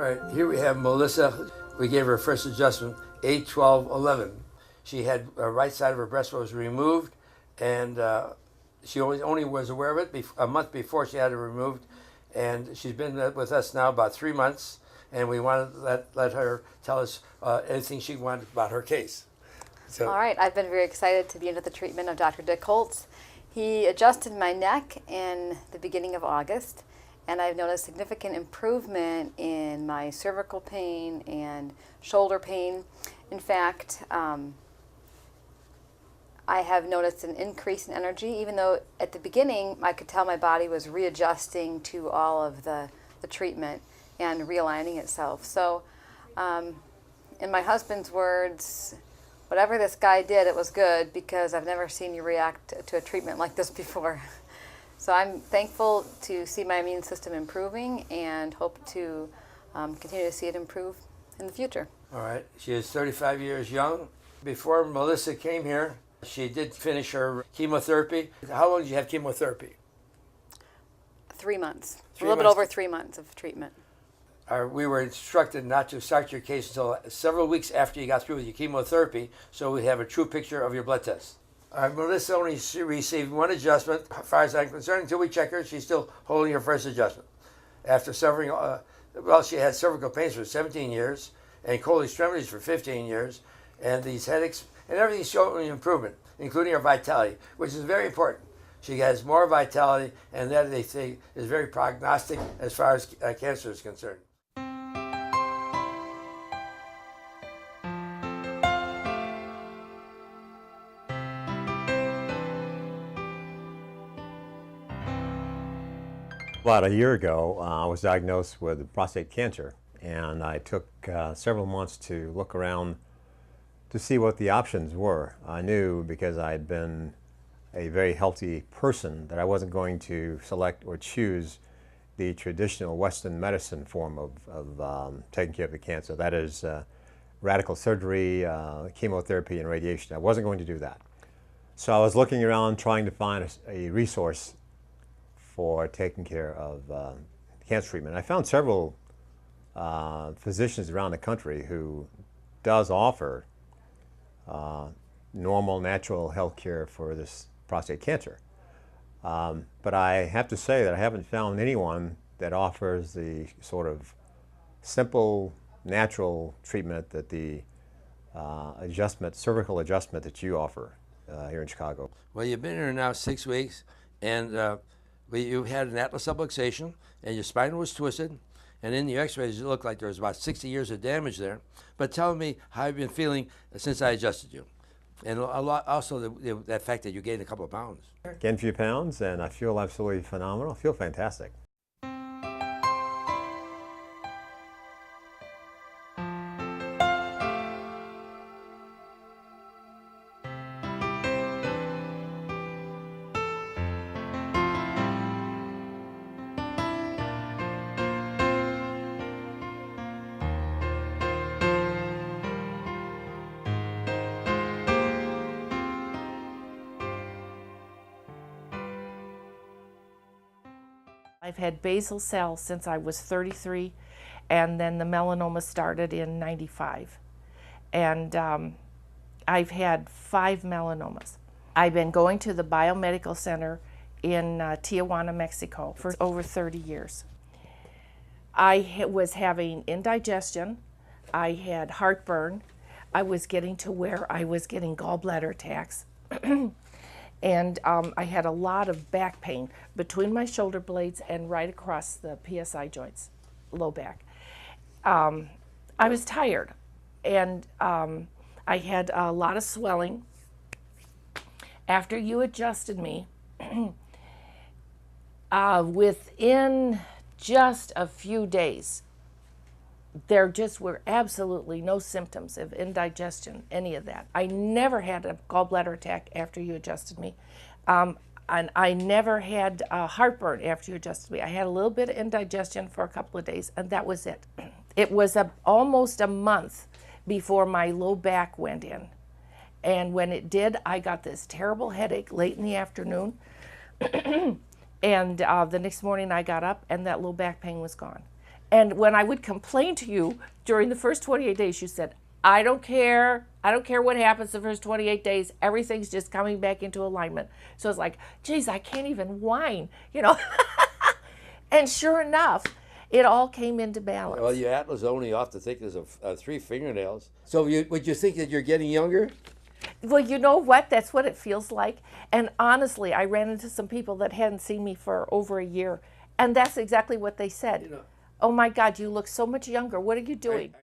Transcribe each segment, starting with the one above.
right, here we have Melissa. We gave her a first adjustment, 8, 12, 11. She had right side of her breast was removed, and she only was aware of it a month before she had it removed. And she's been with us now about 3 months, and we want to let her tell us anything she wanted about her case. So. All right, I've been very excited to be under the treatment of Dr. Dick Holtz. He adjusted my neck in the beginning of August, and I've noticed significant improvement in my cervical pain and shoulder pain. In fact, I have noticed an increase in energy, even though at the beginning I could tell my body was readjusting to all of the treatment and realigning itself. So in my husband's words, whatever this guy did, it was good, because I've never seen you react to a treatment like this before. So I'm thankful to see my immune system improving and hope to continue to see it improve in the future. All right. She is 35 years young. Before Melissa came here, she did finish her chemotherapy. How long did you have chemotherapy? 3 months. 3 a little months. bit over 3 months of treatment. We were instructed not to start your case until several weeks after you got through with your chemotherapy, so we have a true picture of your blood test. Melissa only received one adjustment, as far as I'm concerned. Until we check her, she's still holding her first adjustment. After suffering, she had cervical pains for 17 years and cold extremities for 15 years, and these headaches, and everything's showing improvement, including her vitality, which is very important. She has more vitality, and that, they say, is very prognostic as far as cancer is concerned. About a year ago, I was diagnosed with prostate cancer, and I took several months to look around to see what the options were. I knew, because I had been a very healthy person, that I wasn't going to select or choose the traditional Western medicine form of taking care of the cancer. That is radical surgery, chemotherapy, and radiation. I wasn't going to do that. So I was looking around trying to find a resource for taking care of cancer treatment. I found several physicians around the country who does offer normal, natural health care for this prostate cancer. But I have to say that I haven't found anyone that offers the sort of simple, natural treatment that the cervical adjustment that you offer here in Chicago. Well, you've been here now 6 weeks, and you had an atlas subluxation, and your spine was twisted, and in the x-rays it looked like there was about 60 years of damage there. But tell me how you've been feeling since I adjusted you. And also that fact that you gained a couple of pounds. Gained a few pounds, and I feel absolutely phenomenal. I feel fantastic. I've had basal cell since I was 33, and then the melanoma started in 95. And I've had 5 melanomas. I've been going to the biomedical center in Tijuana, Mexico for over 30 years. I was having indigestion, I had heartburn, I was getting to where I was getting gallbladder attacks. And I had a lot of back pain between my shoulder blades and right across the PSI joints, low back. I was tired, and I had a lot of swelling. After you adjusted me, within just a few days, there just were absolutely no symptoms of indigestion, any of that. I never had a gallbladder attack after you adjusted me. And I never had heartburn after you adjusted me. I had a little bit of indigestion for a couple of days, and that was it. It was almost a month before my low back went in. And when it did, I got this terrible headache late in the afternoon. And the next morning I got up and that low back pain was gone. And when I would complain to you during the first 28 days, you said, I don't care. I don't care what happens the first 28 days. Everything's just coming back into alignment. So it's like, geez, I can't even whine, you know. And sure enough, it all came into balance. Well, your atlas only off the thickness of 3 fingernails. So would you think that you're getting younger? Well, you know what? That's what it feels like. And honestly, I ran into some people that hadn't seen me for over a year. And that's exactly what they said. You know, Oh my God, you look so much younger. What are you doing?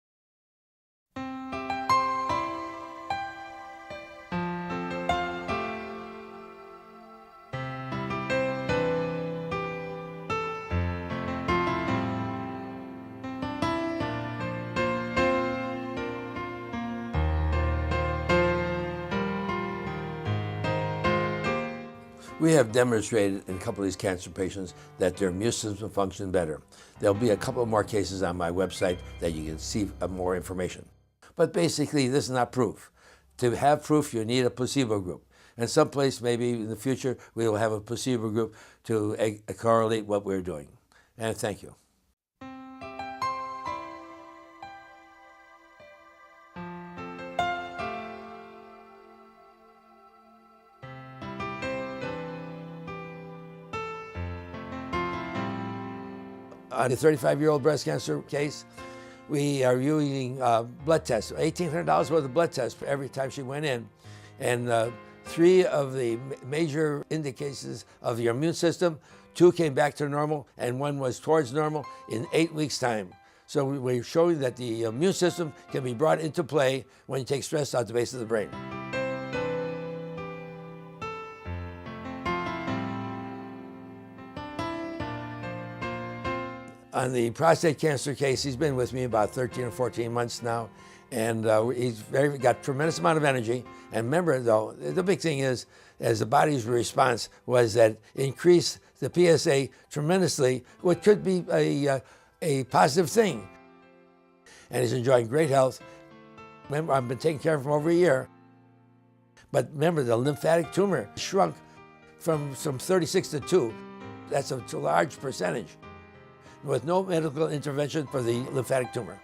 We have demonstrated in a couple of these cancer patients that their immune system function better. There'll be a couple of more cases on my website that you can see more information. But basically, this is not proof. To have proof, you need a placebo group. And someplace, maybe in the future, we will have a placebo group to correlate what we're doing. And thank you. On the 35-year-old breast cancer case, we are using blood tests, $1,800 worth of blood tests for every time she went in. And 3 of the major indicators of your immune system, 2 came back to normal, and 1 was towards normal in 8 weeks' time. So we're showing that the immune system can be brought into play when you take stress out the base of the brain. On the prostate cancer case, he's been with me about 13 or 14 months now, and he's got tremendous amount of energy. And remember, though, the big thing is, as the body's response was that increased the PSA tremendously, what could be a positive thing. And he's enjoying great health. Remember, I've been taking care of him for over a year. But remember, the lymphatic tumor shrunk from 36 to 2. That's a large percentage, with no medical intervention for the lymphatic tumor.